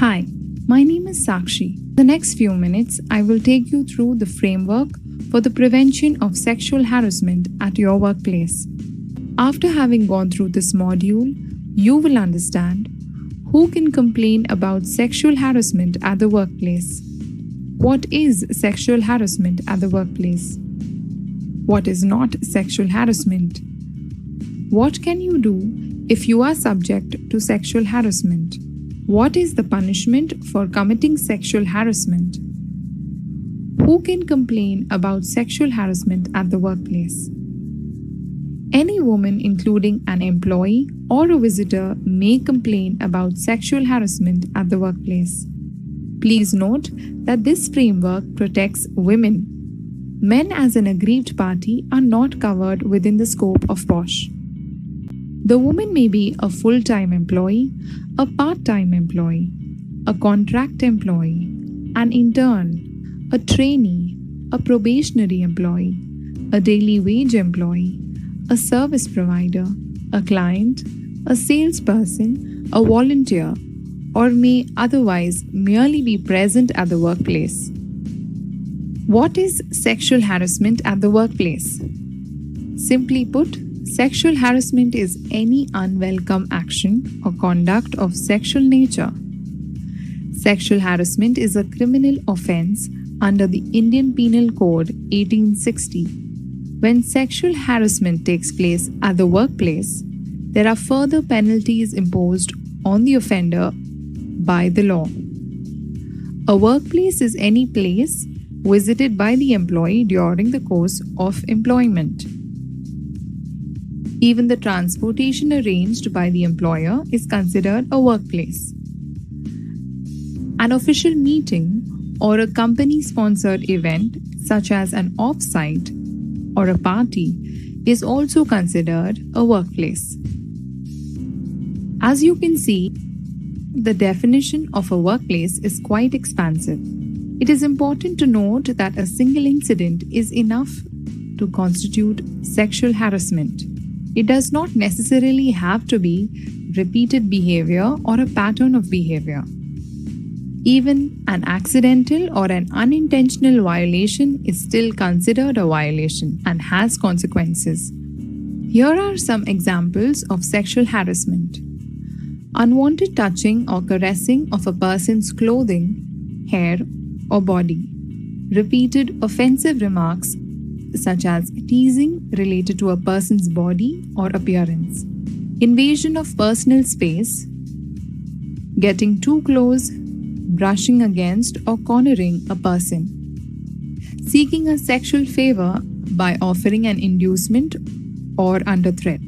Hi, my name is Sakshi. The next few minutes, I will take you through the framework for the prevention of sexual harassment at your workplace. After having gone through this module, you will understand who can complain about sexual harassment at the workplace. What is sexual harassment at the workplace? What is not sexual harassment? What can you do if you are subject to sexual harassment? What is the punishment for committing sexual harassment? Who can complain about sexual harassment at the workplace? Any woman, including an employee or a visitor, may complain about sexual harassment at the workplace. Please note that this framework protects women. Men as an aggrieved party are not covered within the scope of POSH. The woman may be a full-time employee, a part-time employee, a contract employee, an intern, a trainee, a probationary employee, a daily wage employee, a service provider, a client, a salesperson, a volunteer, or may otherwise merely be present at the workplace. What is sexual harassment at the workplace? Simply put, sexual harassment is any unwelcome action or conduct of sexual nature. Sexual harassment is a criminal offense under the Indian Penal Code 1860. When sexual harassment takes place at the workplace, there are further penalties imposed on the offender by the law. A workplace is any place visited by the employee during the course of employment. Even the transportation arranged by the employer is considered a workplace. An official meeting or a company-sponsored event, such as an off-site or a party, is also considered a workplace. As you can see, the definition of a workplace is quite expansive. It is important to note that a single incident is enough to constitute sexual harassment. It does not necessarily have to be repeated behavior or a pattern of behavior. Even an accidental or an unintentional violation is still considered a violation and has consequences. Here are some examples of sexual harassment. Unwanted touching or caressing of a person's clothing, hair, or body. Repeated offensive remarks such as teasing related to a person's body or appearance. Invasion of personal space. Getting too close, brushing against or cornering a person. Seeking a sexual favor by offering an inducement or under threat.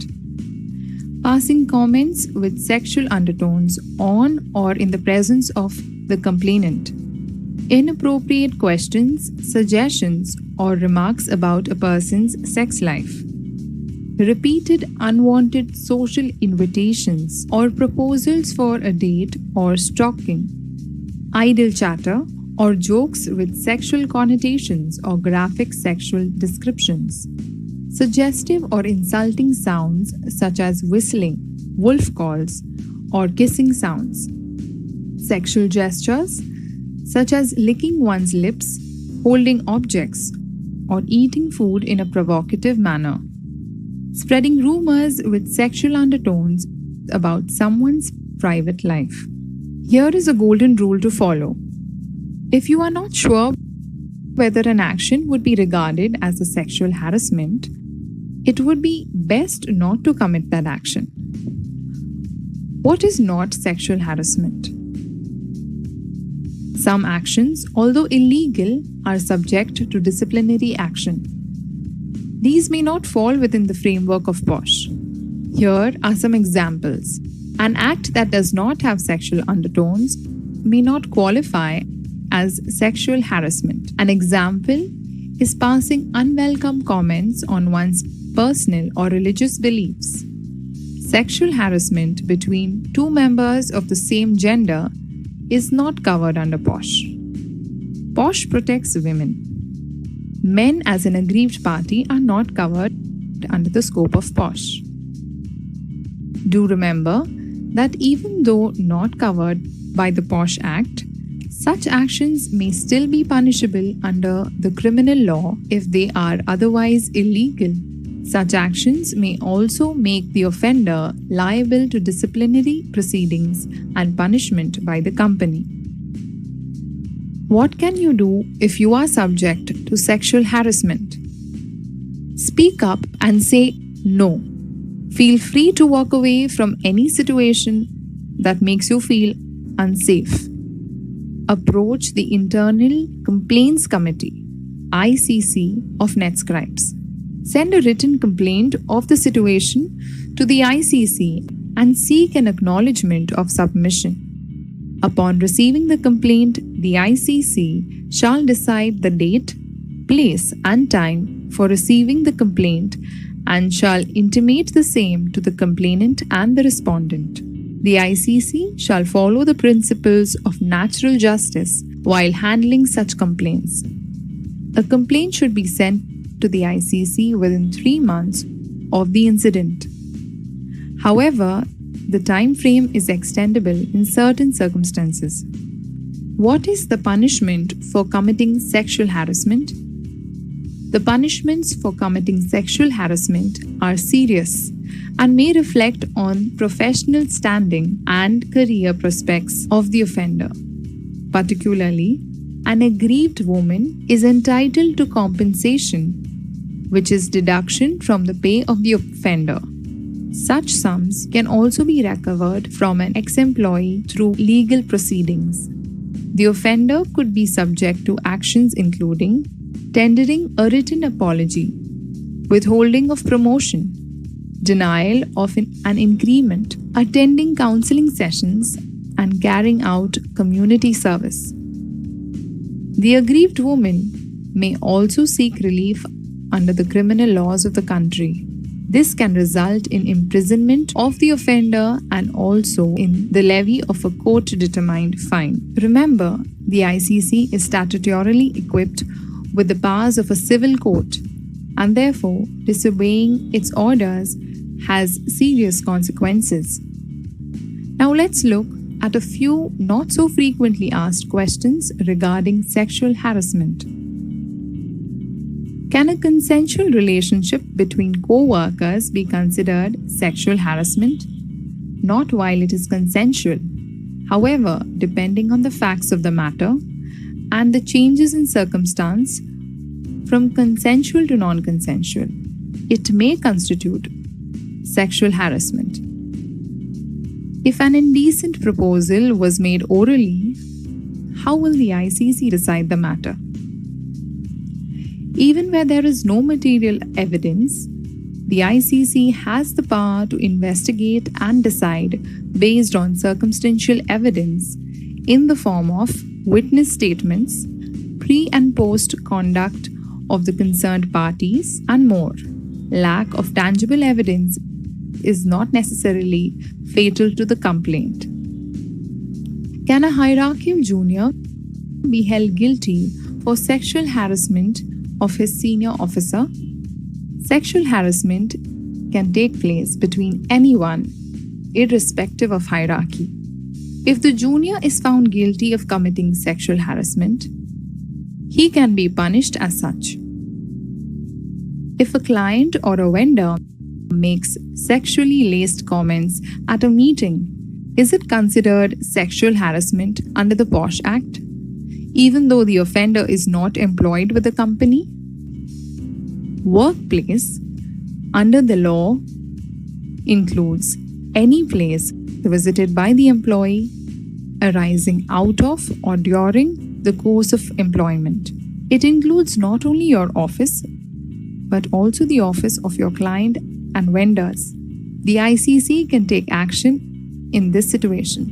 Passing comments with sexual undertones on or in the presence of the complainant. Inappropriate questions, suggestions, or remarks about a person's sex life. Repeated unwanted social invitations or proposals for a date or stalking. Idle chatter or jokes with sexual connotations or graphic sexual descriptions. Suggestive or insulting sounds such as whistling, wolf calls, or kissing sounds. Sexual gestures such as licking one's lips, holding objects, or eating food in a provocative manner. Spreading rumors with sexual undertones about someone's private life. Here is a golden rule to follow. If you are not sure whether an action would be regarded as a sexual harassment, it would be best not to commit that action. What is not sexual harassment? Some actions, although illegal, are subject to disciplinary action. These may not fall within the framework of POSH. Here are some examples. An act that does not have sexual undertones may not qualify as sexual harassment. An example is passing unwelcome comments on one's personal or religious beliefs. Sexual harassment between two members of the same gender is not covered under POSH. POSH protects women. Men as an aggrieved party are not covered under the scope of POSH. Do remember that even though not covered by the POSH Act, such actions may still be punishable under the criminal law if they are otherwise illegal. Such actions may also make the offender liable to disciplinary proceedings and punishment by the company. What can you do if you are subject to sexual harassment? Speak up and say no. Feel free to walk away from any situation that makes you feel unsafe. Approach the Internal Complaints Committee (ICC) of NetScribes. Send a written complaint of the situation to the ICC and seek an acknowledgement of submission. Upon receiving the complaint, the ICC shall decide the date, place, and time for receiving the complaint and shall intimate the same to the complainant and the respondent. The ICC shall follow the principles of natural justice while handling such complaints. A complaint should be sent to the ICC within 3 months of the incident. However, the time frame is extendable in certain circumstances. What is the punishment for committing sexual harassment? The punishments for committing sexual harassment are serious and may reflect on professional standing and career prospects of the offender. Particularly, an aggrieved woman is entitled to compensation, which is deduction from the pay of the offender. Such sums can also be recovered from an ex-employee through legal proceedings. The offender could be subject to actions including tendering a written apology, withholding of promotion, denial of an increment, attending counseling sessions, and carrying out community service. The aggrieved woman may also seek relief under the criminal laws of the country. This can result in imprisonment of the offender and also in the levy of a court-determined fine. Remember, the ICC is statutorily equipped with the powers of a civil court, and therefore disobeying its orders has serious consequences. Now let's look at a few not so frequently asked questions regarding sexual harassment. Can a consensual relationship between co-workers be considered sexual harassment? Not while it is consensual. However, depending on the facts of the matter and the changes in circumstance from consensual to non-consensual, it may constitute sexual harassment. If an indecent proposal was made orally, how will the ICC decide the matter? Even where there is no material evidence, the ICC has the power to investigate and decide based on circumstantial evidence in the form of witness statements, pre- and post-conduct of the concerned parties, and more. Lack of tangible evidence is not necessarily fatal to the complaint. Can a hierarchical junior be held guilty for sexual harassment of his senior officer? Sexual harassment can take place between anyone, irrespective of hierarchy. If the junior is found guilty of committing sexual harassment, he can be punished as such. If a client or a vendor makes sexually laced comments at a meeting, is it considered sexual harassment under the POSH Act, even though the offender is not employed with the company? Workplace under the law includes any place visited by the employee arising out of or during the course of employment. It includes not only your office, but also the office of your client and vendors. The ICC can take action in this situation.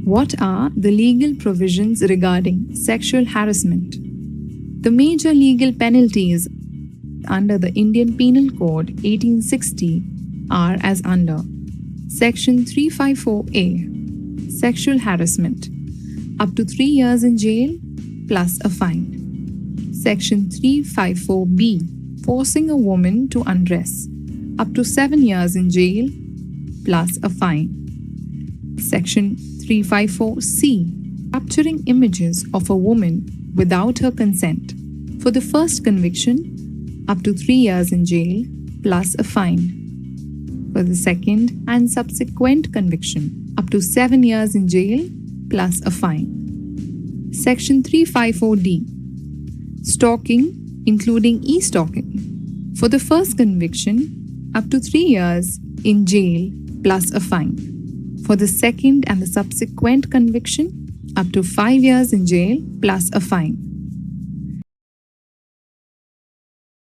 What are the legal provisions regarding sexual harassment? The major legal penalties under the Indian Penal Code 1860 are as under: Section 354A, sexual harassment, up to 3 years in jail plus a fine. Section 354B, forcing a woman to undress, up to 7 years in jail plus a fine. Section 354C, capturing images of a woman without her consent. For the first conviction, up to 3 years in jail plus a fine. For the second and subsequent conviction, up to 7 years in jail plus a fine. Section 354D, stalking, including e-stalking. For the first conviction, up to 3 years in jail plus a fine. For the second and the subsequent conviction, up to 5 years in jail plus a fine.